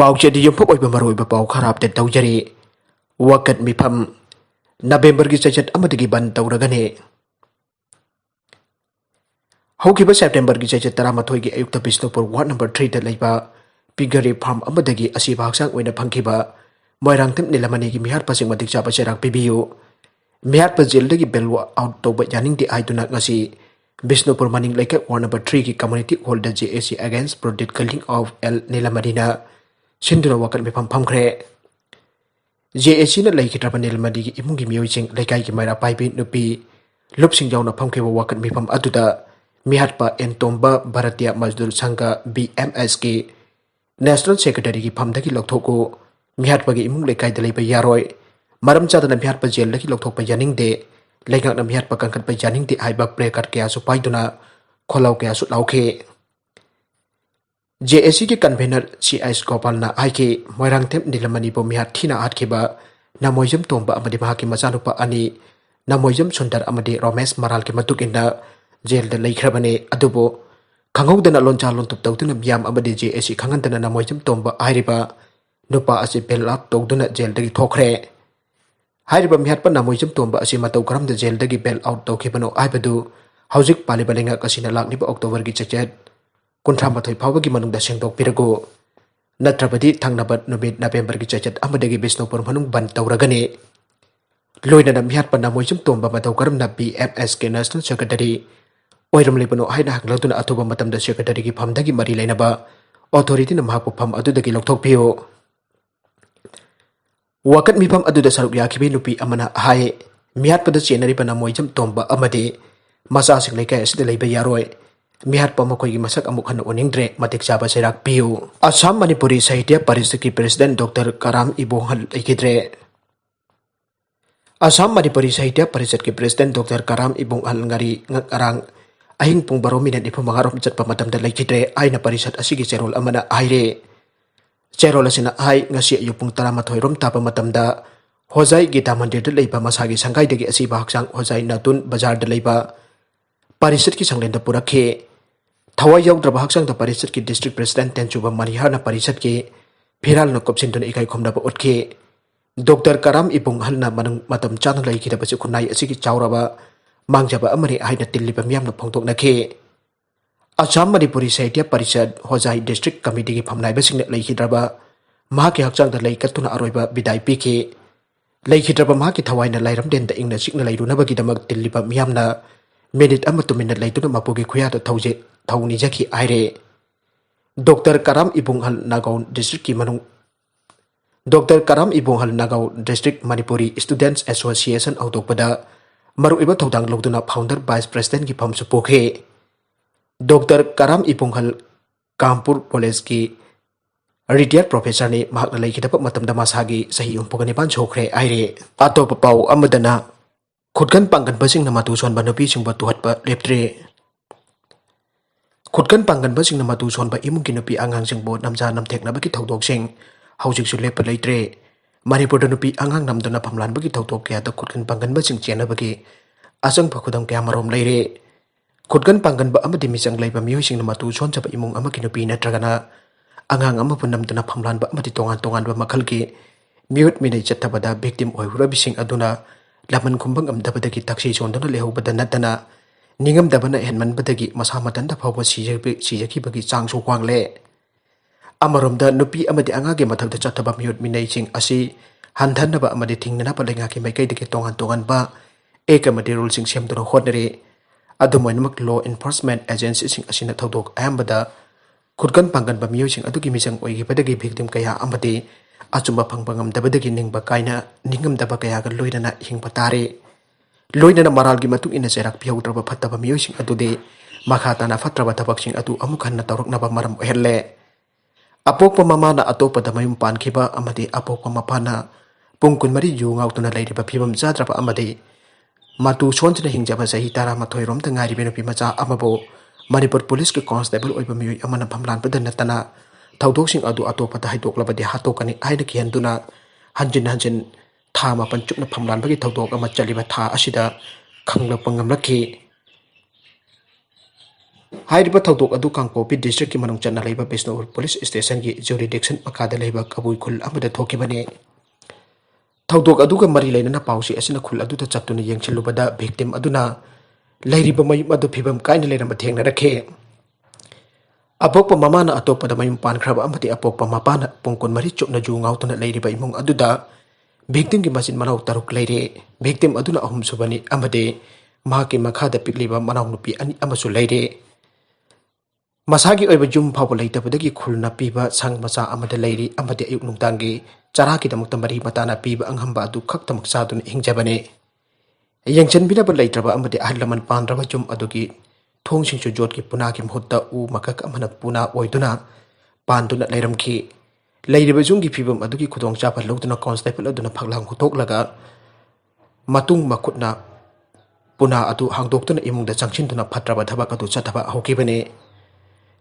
पाउचेदी युम्फक ओइबा मरोइबा पाउ खराब ते तौजरी वकत मिफम नवेंबर की चेचट अमदगी बंद तौरगने हौकिबा सेप्टेम्बर की चेचट 13 की अयुक्त बिष्णुपुर वार्ड नंबर 3 दा लैबा पिगरी फार्म अमदगी असीबा हक्सांग ओइना फंखिबा मोइरांगतिम नीलमनी की मिहार पसिंग मतिक चाबा चेराक पिबियु मिहार प जेलदगी बेल आउट तौबा यानिंगदि आइदुना ngasi बिष्णुपुर मनिंग लेके वार्ड नंबर 3 की कम्युनिटी हॉल दा JAC against protect culling of L नीलमनीना सिंधुना वकत मिफम फमखरे जेएसी ना लेखिद्रबा नीलमनी की इमुंगी मियोइसिंग लेकाई की मैरा पाइबी नुपी लुपसिंग जाउना फमखेबा वकत मिफम अदुदा मिहारपा एनतोम्बा भारतीय मजदूर संघ बीएमएस की नेशनल सेक्रेटरी की फमदगी लौथोको मिहारपा की इमुंग लेकाई दा लेबा यारोय मरम चादना मिहारपा जेलदगी लौथोकपा यानिंगदे लेगांगना मिहारपा कंखटपा यानिंगदे आइबा प्रेकट कयासु पाइदुना खोलाउ कयासु लाउखे जेएसी के कन्वेनर सीएस गोपालना आइके मोइरांगथेम नीलमनीबो मिहार थीना हाटखेबा नामोइजम तोंबा अमदि महाकी मचानुपा अनि नामोइजम सुंदर अमदि रमेश मराल के मतुकिना जेल दा लेख्रबने अदुबो खंगौदना लोंचा लोंतुप तौदुना बियाम अमदि जेएसी खंगंदना नामोइजम तोंबा आइरिबा नुपा असि बेल आउट तौदुना जेल दगी थोखरे हाइरिबा मिहारपा नामोइजम तोंबा असि मतौ करमदा जेल दगी बेल आउट तौखिबनो आइबदु हौजिक पालिबा लेंगा कसिना लाक्निबा अक्टोबर की चेचेट 53 फावबगी मनुंगदा सेंगदोकपिरगो नत्रबदी थंगनबा नुमित नवेंबर की चेचेट अमदगी बिष्णुपुर मनुंग बंद तौरगने लोइनना मिहारपा नामोइजम तोंबा मतौ करमना बीएमएस के नेशनल सेक्रेटरी ओइरम लेबनो हाइना हंगलदुना अथुबा मतमदा सेक्रेटरी की फमदगी मरी लेनबा ऑथोरिटी न महापु फम अदुदगी लौथोकपियो वकत मिफम अदुदा सरुक याखिबी नुपी अमना हाय मिहारपदा चेनरिबा नामोइजम तोंबा अमदे मसासिंग लेकाय असिदा लेबा यारोय मिहारपा मखोइगी मसक अमुक हन ओनिंगद्रे मतिक चाबा सेराक पियु असम मणिपुरी साहित्य परिषद की प्रेसिडेंट डॉक्टर कराम इबोहल लेखिद्रे असम मणिपुरी साहित्य परिषद की प्रेसिडेंट डॉक्टर कराम इबोहल ngari ngarang अहिंग पुंग 12 मिनट 25 चटपा मतमदा लेखिद्रे आइना परिषद असिगी चेरोल अमना आइरे चेरोल असिना आइ ngasi अयु पुंग 13 रोम तापा मतमदा होजाई गीता मंदिर दा लेबा मसागी संगाइदगी असिबा हक्सांग होजाई नातुन बाजार दा लेबा परिषद की संगलेंदा पुरखे थवा यौद्रबा हक्सांग दा परिषद की डिस्ट्रिक्ट प्रेसिडेंट तेंचुबा मरिहाना परिषद के फिराल न कोपसिनदुना इकाई खोमनाबा उठखे डॉक्टर कराम इबुंग हलना मनंग मतम चाना लेखिदबा खुनाई असिगी चावरबा मांगजबा अमरे आइना तिल्लिबा मियामना फोंदोकनखे असम मणिपुरी साहित्य परिषद होजाई डिस्ट्रिक्ट कमिटी की फमनाइबसिंग लेखिद्रबा महाके हक्सांग दा लेकतुना अरोइबा बिदाई पिखे लेखिद्रबा महाके थवाइना लाइरमदेन दा इंगना सिकना लाइरुनबगिदमक तिल्लिबा मियामना मिनिट अमा तुमिना लेतुना मपुगी खुयादा थौजे थौनी जखी आइरे डॉक्टर कराम इबुंगहल नागाव डिस्ट्रिक्ट की मनुंग doctor Karam Ibunghal Nagaon district Manipuri students association औदोकपदा मरुइबा थौदांग लौदुना फाउंडर वाइस प्रेसिडेंट की फमसु पोखे डॉक्टर कराम इबुंगहल कानपुर कॉलेज की रिटायर्ड प्रोफेसर ने महाकना लेखिदबा मतमदा मासागी सही 49 छोखरे आइरे अतोपा पाउ अमदना खुदगन पांगनबसिंग मतु सोनबा नुपीसिंग तुहटबा लेप्त्रे खुदगन पांगनबसिंग मतु सोनबा इमुंगी नुपी आंगांसिंग बो नमजा नमथेकनबगी थौदोकसिंग हौजिकसु लेप्पा लेत्रे मणिपुर नुपी आंगांग नमदुना फमलानबगी थौदोक कयादा खुदगन पांगनबसिंग चेनबगी असंगफा खुदम कया मरोम लेरे खुदगन पांगनबा अमदि मिचंग लेबा मियोइसिंग मतु सोनजबा इमुंग अमगी नुपी नत्रगना आंगांग अमबु नमदुना फमलानबा अमदि तोंगान तोंगानबा मखलगी मियुट मिनै चत्तबदा विक्टिम ओइहुरबिसिंग अदुना लामन खुंबंग अमदबदगी तक्सी सोंदुना लेहौबदा नतना निंगमदबना हेनमनबदगी मसा मतंदा फावबा सीजखिबगी चांगसु वांगले अमरोमदा नुपी अमदि आंगागे मथकदा चत्तबा मियुट मिनैसिंग असि हंधनबा अमदि थिंगनबा लेंगाकी मैकैदगी तोंगान तोंगानबा एक अमदि रूलसिंग सेमदुना होटनरे अदुमोइनमक लॉ एनफोर्समेंट एजेंसीसिंग असिना थौदोक अयंबदा खुदगन पांगनबा मियोइसिंग अदुगी मिचंग ओइगिबदगी विक्टिम कया अमदि अचुंबा फंगबंगमदबदगी निंगबा कायना निंगमदबा कयागा लोइनना हिंगबा तारे लोइनना मरालगी मतुंग इना चेराक पिहौद्रबा फत्तबा मियोइसिंग अदुदे मखाताना फत्रबा थबकसिंग अदु अमुक हन्ना तौरकनबा मरम ओहेल्ले अपोक्पा ममाना अतोपदा मयुम पानखिबा अमदि अपोक्पा मपाना पुंग 24 यू ngautuna लेरिबा फिबम जाद्रबा अमदि मातु सोंजना हिंगजबा सही 13 रोमदा ngairibe नुपिमाचा अमबो मणिपुर पुलिस के कांस्टेबल ओइबा मियोइ अमना फमलानबदा नतना थौदोकसिंग अदु अतोपदा हाइदोकलबदि हातोकनि आइना किहंदुना हंजिन हंजिन था मापन चुपना फमलानबगी थौदोक अमा चलिबा था असिदा खंगलपा ngamlakhi हाइरिबा थौदोक अदु कांगपोपी डिस्ट्रिक्ट की मनों चन्ना लेबा बिष्णुपुर पुलिस स्टेशन की जुरिडिक्शन मखादा लेबा कबुई खुल अमदा थोकिबने थौदोक अदुगा मरी लेना पाउसी असिना खुल अदुदा चत्तुना येंगचिलुबदा विक्टिम अदुना लेरिबा मयुम अदु फिबम काइना लेरम थेंगना रखे अपोक्पा ममाना अतोपदा मयुम पानख्रबा अमदि अपोक्पा मपाना पुंकुन मरी चुपना जू ngautuna लेरिबा इमुंग अदुदा विक्टिम की मसिन मनाउ तरुक लेरे विक्टिम अदुना अहुम सुबनी अमदे माकी मखादा पिकलिबा मनाउ नुपी अनि अमसु लेरे मसागी ओइबा जुम फाव लेतबदगी खुलना पीबा संग मचा अमदे लेरी अमदे अयुक नुंगतांगी चराकी दमुक्ता मरी मताना पीबा अंगहंबा अदु खक्तमक सादुन हिंगजबने येंगचनबिनबा लेत्रबा अमदे अहलमन पानरबा जुम अदुगी थोंगसिंगसु जोटकी पुना की मुहूर्ता उ मकक अमना पुना ओइदुना पानदुना लेरमखी लेरिबा जुमगी फिबम अदुगी खुदोंगचाबा लौदुना कांस्टेबल अदुना फगलांग हुतोकलगा मतुंग मखुटना पुना अदु हांगदोक्तुना इमुंगदा चंगसिनदुना फत्रबा थबक अदु चथबा हौकिबने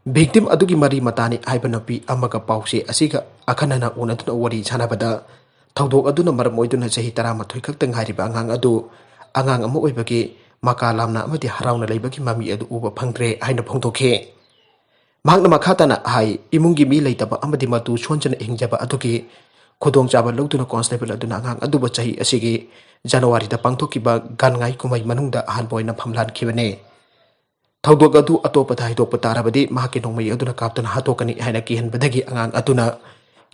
विक्टिम अदुगी मरी मतानी हाइबा नपी अमगा पाउसे असिगा अखनना उनदुना वरी छानाबदा थौदोक अदुना मरम ओइदुना चही 13 खक्तंग हारिबा अंगांग अदु अंगांग अमा ओइबगी मका लामना अमदि हराउना लेबगी ममी अदु उबा फंग्रे हाइना फोंदोखे मांगना मखाताना हाई इमुंगी मी लेतबा अमदि मतु सोंचना हिंगजबा अदुगी खुदोंगचाबा लौदुना कांस्टेबल अदुना अंगांग अदुबा चही असिगी जनवरी दा पांगथोकिबा गानगाई कुमाई मनुंगदा अहानबोइना फमलानखिबने थौदोक अदु अतोपदा हाइदोकपा तारबदि माकी नोंगमई अदुना कापतना हातोकनी हाइना किहनबदगी अंगांग अदुना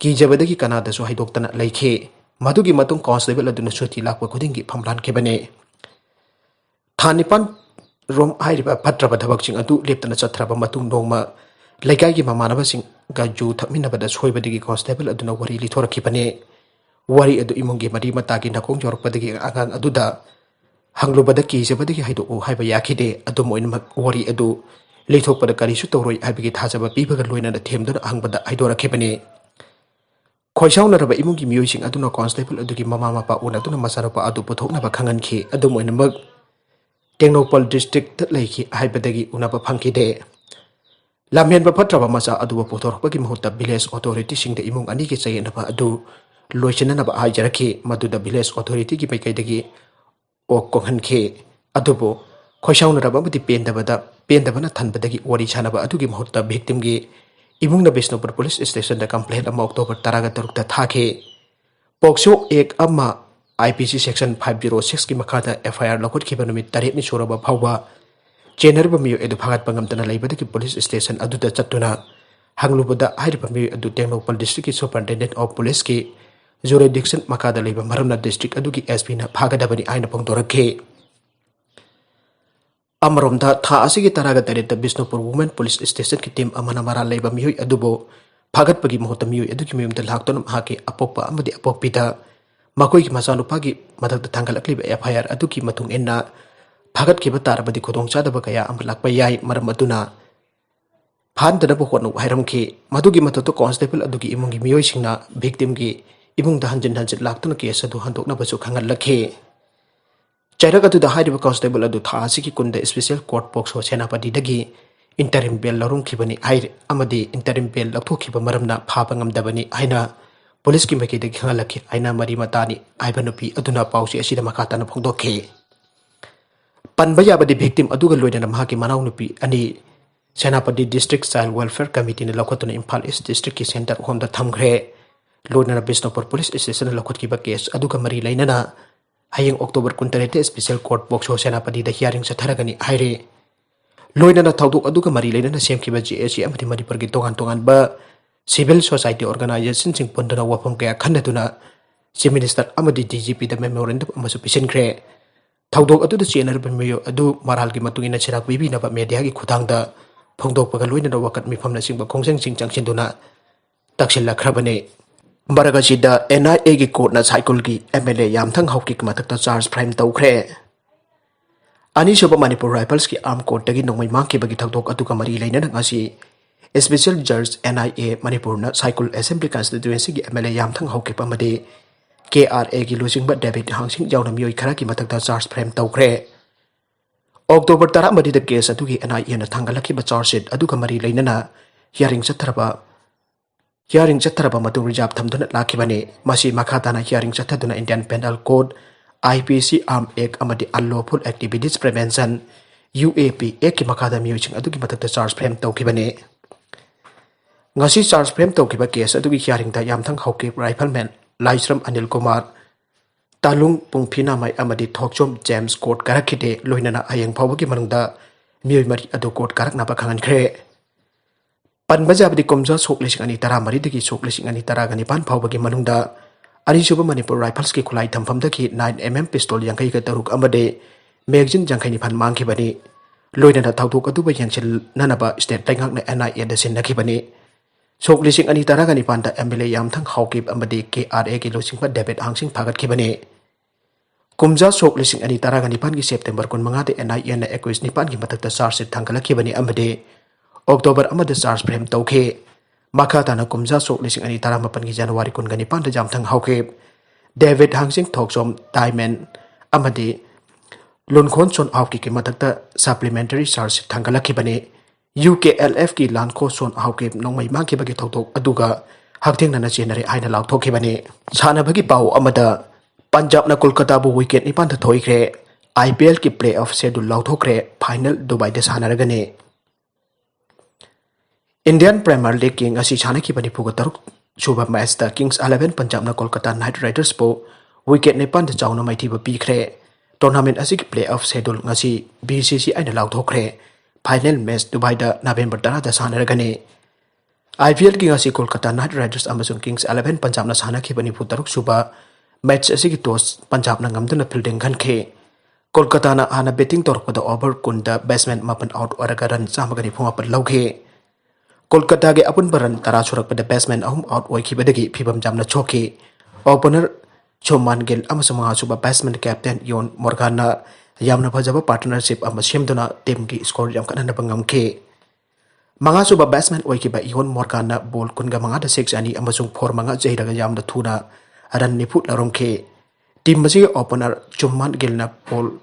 कीजबदगी कनादसु हाइदोक्तना लेखे मदुगी मतुंग कांस्टेबल अदुना सुटी लाकपा खुदिंगी फमलानखिबने थानिपान रोम हाइरिबा फत्रबा थबकसिंग अदु लेप्तना चथ्रबा मतुंग नोंगमा लेकाइगी ममानबसिंग गा जू थकमिनबदा सोइबदगी कांस्टेबल अदुना वरी लिथोरखिबने वरी अदु इमुंगी मरी मतागी नकोंग जोरकपदगी अंगांग अदुदा हंगलुबदा कीजबदगी हाइदो हाइबा याखिदे अदु मोइनमक वरी अदु लेथोकपदा करिसु तौरोय हाइबगी थाजबा पीबगा लोइना थेमदुना हंगबदा हाइदोरखिबने खोइसाउनरबा इमुंगी मियोइसिंग अदुना कांस्टेबल अदुगी ममा मपा उनदुना मसारपा अदु पुथोकनबा खंगनखि अदु मोइनमक टेक्नोपल डिस्ट्रिक्ट लेखि हाइबदगी उनबा फंखिदे लामेनबा फत्रबा मचा अदुबा पुथोरपगी मुहूर्त विलेज अथॉरिटी सिंग द इमुंग अनि के चयनबा अदु लोइचननबा हाइजरखि मदुदा विलेज अथॉरिटी की पैकैदगी ओ कोहनखे अदुबो खोइसाउनरबा बदि पेंदबना थनबदगी वरी छानबा अदुगी मुहूर्त विक्टिम गी इमुंगना बिष्णुपुर पुलिस स्टेशन द कंप्लेंट अमा अक्टोबर 13 दा थाखे पोक्सो एक अमा IPC सेक्शन 506 की मखादा FIR लखुटखिबा नुमित 8 नि सोरबा फावबा चेनरबा मियो एदु फागत पंगमतना लेबदगी पुलिस स्टेशन अदुदा चत्तुना हंगलुबदा हाइरिबा मियो अदु टेक्नोपल डिस्ट्रिक्ट की सुपरिटेंडेंट ऑफ पुलिस की जुरिडिक्शन मखादा लेबा मरमना डिस्ट्रिक्ट अदुगी SP ना फागदबनी आइना पंगदोरखे अमरोमदा था असिगी तरागा Taret Bishnupur women police station की टीम अमना मरा लेबा मियो अदुबो फागतपगी मुहूर्त मियो अदुगी मियुमदा लाक्तोनम हाके अपोक्पा अमदि अपोक्पिदा मकोई की मचानुपागी मदद थांगलक्लिबा FIR अदुगी मतुंग एन्ना फागतखिबा तारबदि खुदोंचादबा कया अमलाकपा याय मरम अदुना फानदनबा होनु हाइरमखि मदुगी मततो कांस्टेबल अदुगी इमुंगी मियोइसिंगना विक्टिम की इमुंगदा हंजन हंजन लाक्तुना केस अदु हंदोकनबसु खंगलखे चैरक अदुदा हाइरिबा कांस्टेबल अदु था असिगी कुंद स्पेशल कोर्ट पोक्सो सेनापतिदगी इंटरिम बेल लरुंखिबनी हाइर अमदि इंटरिम बेल लखोखिबा मरमना फाबा ngamdabani हाइना पुलिस की मैकेदगी खंगलखे आइना मरी मतानी आइबा नुपी अदुना पाउसी असिदा मखाताना फोंदोखे पनबा याबदि विक्टिम अदुगा लोइना महाकी मनाउ नुपी अनि सेनापति डिस्ट्रिक्ट चाइल्ड वेलफेयर कमिटी ने लखोतुना इम्फाल ईस्ट डिस्ट्रिक्ट की सेंटर होमदा थमख्रे लोइना बिष्णुपुर पुलिस स्टेशन लखोतखिबा केस अदुगा मरी लैनना हयेंग October 23 special court POCSO Senapati द हियरिंग चथरगनी हाइरे लोइना थौदोक अदुगा मरी लैनना सेमखिबा GSC अमदि मणिपुर की तोगान तोगानबा सिविल सोसाइटी ऑर्गेनाइजेशन सिंग पुंदना वफम कया खन्नदुना चीफ मिनिस्टर अमदि DGP द मेमोरेंडम अमसु पिसिनख्रे थौदोक अदुदा चेनरबा मियो अदु मरालगी मतुंगिना चिराक बिबिनबा मीडिया की खुदांगदा फोंदोकपगा लोइना वकत मिफमना सिंग खोंगसेंग सिंग चंगसिनदुना तक्सिलखरबने मरगसीदा NIA की कोर्टना साइकुल की MLA यामथंग हाउकिप मथकता चार्ज फ्रेम तौख्रे अनिसुबा मणिपुर राइफल्स की आर्म कोर्टगी नोंगमई मांखिबगी थौदोक अदुगा मरी लैनना ngasi स्पेशल जज NIA Manipur Saikul assembly constituency की MLA यामथंग हाउकिप अमदे KRA की लुजिंगबा डेविड हांगसिंग जाउना मियोई खरा की मथकता चार्ज फ्रेम तौख्रे अक्टोबर 13 द केस अदुगी NIA ना थांगलखिबा चार्ज शीट अदुगा मरी लैनना हियरिंग चथरबा मतु रिजर्व थमदुना लाखिबने मसी मखाताना hearing चथदुना Indian penal code IPC arm act अमदि unlawful activities prevention UAP ek ki makada miyoising adugi matakta charge frame tawkhibani ngasi charge frame tawkhiba case adugi hearing da Yamthong Haokip rifleman Laisram Anil Kumar Talung Pungphina mai amadi Thokchom James court karakhide loinana ayeng phawbagi manungda mioi mari adu court karaknaba khangankhre Panbajabdi komja sok lising ani tara mari dagi sok lising ani tara gani pan phawbagi manungda Arisuba Manipur rifles ki khulai thamfamdaki 9mm pistol yankai ka taruk amade magazine jangkai ni phan mangkhibani loinana thawthok aduba yangchil nanaba state taingak na NIA da sinnakibani sok lising ani tara gani panda MLA Yamthong Haokip amade KRA ki losingpa David Hangsing phagat-khibani kumja sok lising ani tara gani pan ki September 15 de NIA na 21 nipan ki matakta charge sheet thangkalakibani amade October amada charge frame tawkhe Makata na kumja sok lising ani tara mapan ki January 15 da Yamthong Haokip David Hangsing Thokchom Diamond amade Lunkhon Son Haokip ki matakta supplementary charge sheet thangkalakibani UKLF ki Lanko Son Haokip Nongmei Mangkhibagi thoktok aduga haktheng na chenare aina laukthokibani sanabagi pau amada Punjab na Kolkata bu weekend ni pantha thoikhre IPL ki playoff schedule lauthokre final Dubai de sanaragani Indian Premier League king asi chanaki bani puga taruk suba match da Kings 11 Punjab na Kolkata Knight Riders po weekend ni pantha chawna maithi ba pikhre tournament asi ki playoff schedule ngasi BCCI na lauthokre final match Dubai da November 10 da sanaragani IPL ki ngasi Kolkata Knight Riders amasung Kings 11 Punjab na sanaki bani pu taruk suba match asigi toss Punjab na ngamduna fielding khankhe Kolkata na ana betting torpada over kunda batsman mapan out oraga run chamagani phumapal lawkhe Kolkata ge apun baran tara surakpada batsman ahum out oikhibadagi phibam jamna chokhi opener Choman Gill amasung mga suba batsman captain Yoo Ngaoraga na yamna phajaba partnership ama semduna team gi score yam kanana bangamkhe mga suba batsman oikhiba Yoo Ngaoraga na ball kunga mga da 6 ani amasung 4 mga jairaga yamna thuna aran niput larongke team masi opener Choman Gill na ball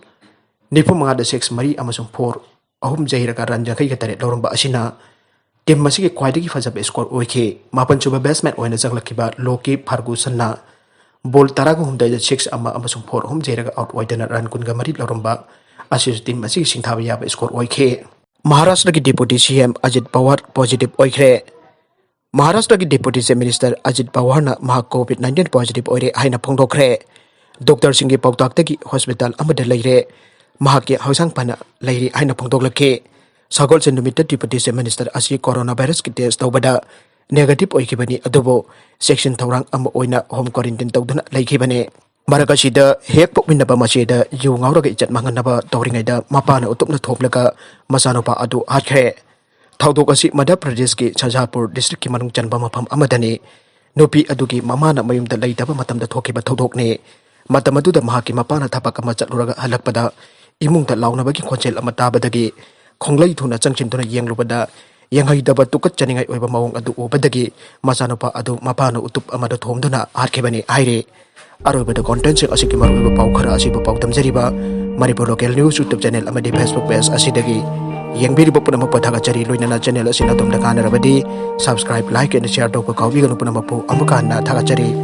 nipu mga da 6 mari amasung 4 ahum jairaga ran jangai gatare loromba asina team masi ki khwaidagi phajaba score oikhe mapan suba batsman oina janglakiba Loki Ferguson na ball taraga humdai 6 ama amasung 4 hum jairaga out oidana ran kunga mari loromba asis team masi singthaba yaba score oikhe Maharashtra ki deputy CM Ajit Pawar positive oikhe Maharashtra ki deputy chief minister Ajit Pawar na COVID-19 positive oire haina phongdokhre doctor singgi pautak hospital amada leire mahaki hausang pana leiri haina phongdoklakhe sagol sen numit deputy chief minister asi coronavirus ki test tawbada negative oikibani adubo section thorang ama oina home quarantine tawduna leikibani Maragashida Hek Pokminnaba Macheda Yoo Ngaoraga Ejjat Manghnnaba tawringaida Mapana Utopna thomlaga masanopa adu hatkhre Thawdok asi Madhya Pradesh ki Chhajapur district ki manung chanba mafam amadani nupi adugi mamana mayumda leitaba matamda thokiba thawdokne matam aduda mahaki mapana thapak ama chatluraga halakpada imungda launabagi khonchel ama tabadagi khonglai thuna changchintuna yenglubada yanghaidaba tukat chaningai oiba mawong adu obadagi masanopa adu Mapana Utup amada thomduna hatkhibani haire aroibada content sing asiki maruba pau khara asiba pau tamjariba Manipur local news YouTube channel amadi Facebook page asidagi yengbiriba punama pathaga chari loinana channel asina tomda kanarabadi subscribe like and share dok kawbi ganu punama pu amukana thaga chari